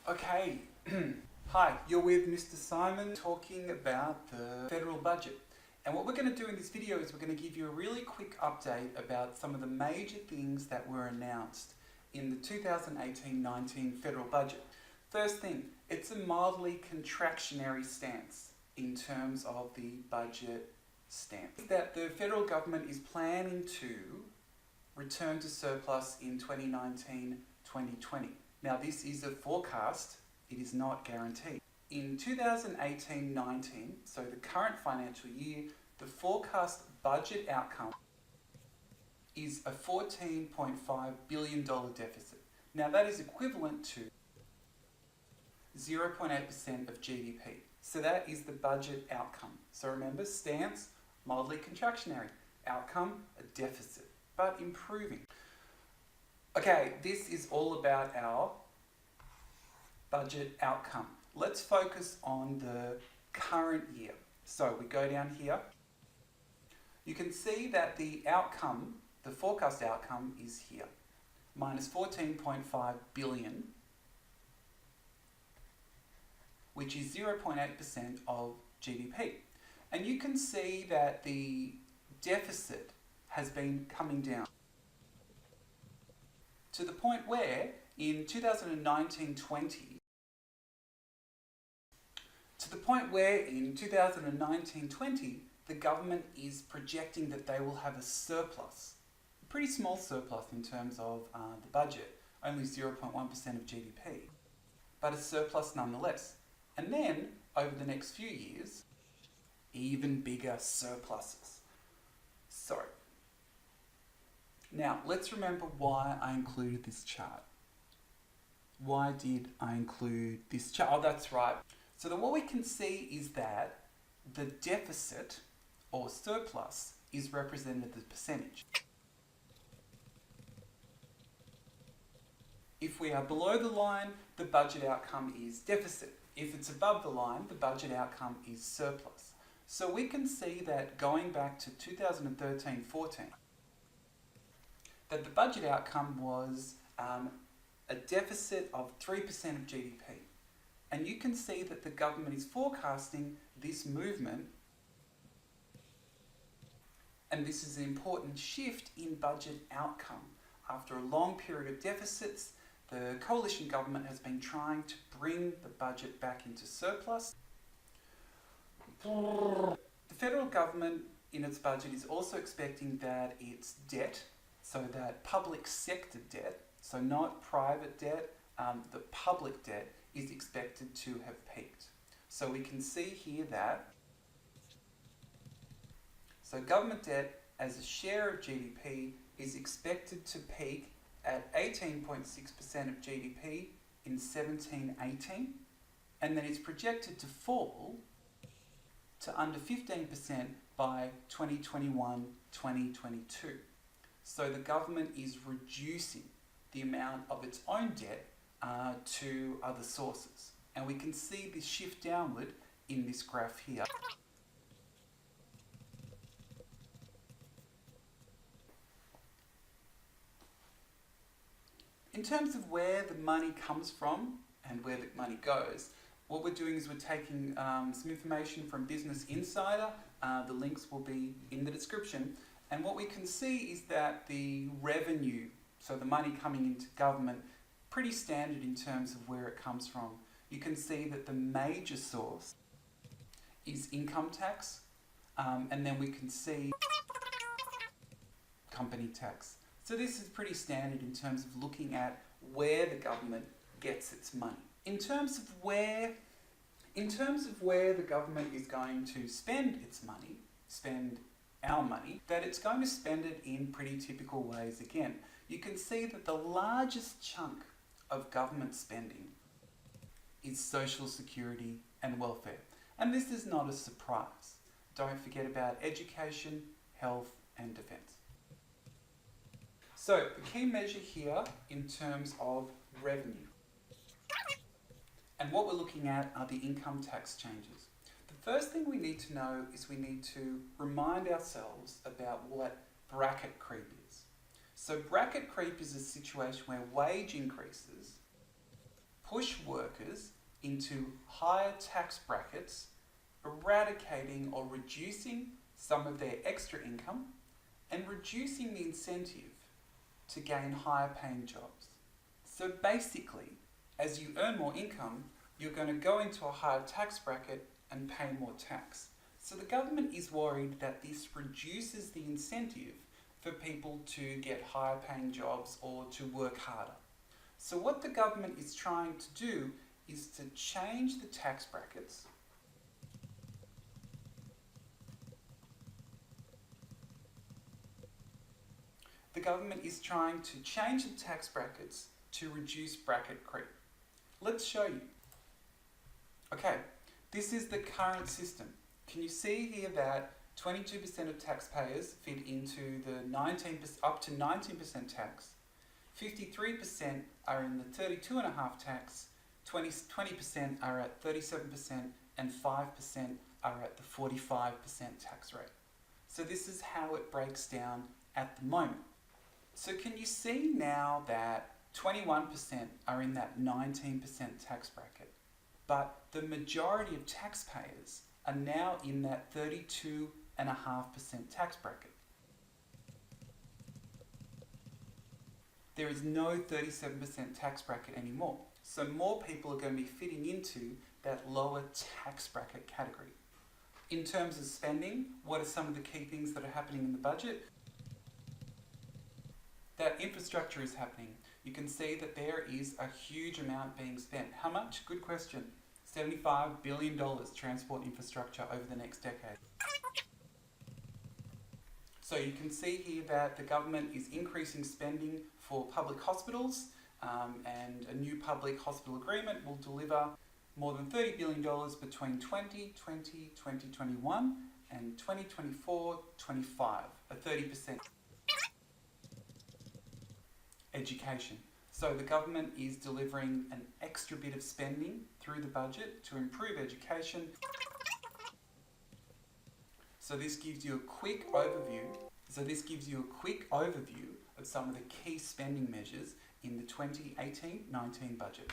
Okay, hi, you're with Mr. Symonds talking about the federal budget. And what we're going to do in this video is we're going to give you a really quick update about some of the major things that were announced in the 2018-19 federal budget. First thing, it's a mildly contractionary stance in terms of the budget stance. That the federal government is planning to return to surplus in 2019-2020. Now this is a forecast, it is not guaranteed. In 2018-19, so the current financial year, the forecast budget outcome is a $14.5 billion deficit. Now that is equivalent to 0.8% of GDP. So that is the budget outcome. So remember, stance, mildly contractionary. Outcome, a deficit, but improving. Okay, this is all about our budget outcome. Let's focus on the current year. So we go down here. You can see that the outcome, the forecast outcome is here. Minus 14.5 billion, which is 0.8% of GDP. And you can see that the deficit has been coming down to the point where in 2019-20, the government is projecting that they will have a surplus, a pretty small surplus in terms of the budget, only 0.1% of GDP, but a surplus nonetheless. And then, over the next few years, even bigger surpluses. So, now let's remember why I included this chart. Why did I include this chart? Oh, that's right. So what we can see is that the deficit or surplus is represented as a percentage. If we are below the line, the budget outcome is deficit. If it's above the line, the budget outcome is surplus. So we can see that going back to 2013-14, that the budget outcome was a deficit of 3% of GDP. And you can see that the government is forecasting this movement, and this is an important shift in budget outcome. After a long period of deficits, the coalition government has been trying to bring the budget back into surplus. The federal government in its budget is also expecting that its debt, so that public sector debt, so not private debt, the public debt is expected to have peaked. So we can see here that government debt as a share of GDP is expected to peak at 18.6% of GDP in 17-18, and then it's projected to fall to under 15% by 2021-2022. So the government is reducing the amount of its own debt to other sources. And we can see this shift downward in this graph here. In terms of where the money comes from and where the money goes, what we're doing is we're taking some information from Business Insider. The links will be in the description. And what we can see is that the revenue, so the money coming into government, pretty standard in terms of where it comes from. You can see that the major source is income tax, and then we can see company tax. So this is pretty standard in terms of looking at where the government gets its money. In terms of where the government is going to spend its money, spend our money, that it's going to spend it in pretty typical ways again. You can see that the largest chunk of government spending is social security and welfare. And this is not a surprise. Don't forget about education, health and defence. So the key measure here in terms of revenue. And what we're looking at are the income tax changes. The first thing we need to know is we need to remind ourselves about what bracket creep is. So bracket creep is a situation where wage increases push workers into higher tax brackets, eradicating or reducing some of their extra income and reducing the incentive to gain higher paying jobs. So basically, as you earn more income, you're going to go into a higher tax bracket and pay more tax. So the government is worried that this reduces the incentive for people to get higher paying jobs or to work harder. So what the government is trying to do is to change the tax brackets to reduce bracket creep. Let's show you. Okay, this is the current system. Can you see here that 22% of taxpayers fit into the 19% up to 19% tax, 53% are in the 32.5 tax, 20% are at 37%, and 5% are at the 45% tax rate. So this is how it breaks down at the moment. So can you see now that 21% are in that 19% tax bracket, but the majority of taxpayers are now in that 32.5% tax bracket. There is no 37% tax bracket anymore. So more people are going to be fitting into that lower tax bracket category. In terms of spending, what are some of the key things that are happening in the budget? That infrastructure is happening. You can see that there is a huge amount being spent. How much? Good question. $75 billion transport infrastructure over the next decade. So you can see here that the government is increasing spending for public hospitals, and a new public hospital agreement will deliver more than $30 billion between 2021 and 2024-25, a 30%. Education. So the government is delivering an extra bit of spending through the budget to improve education. So this gives you a quick overview of some of the key spending measures in the 2018-19 budget.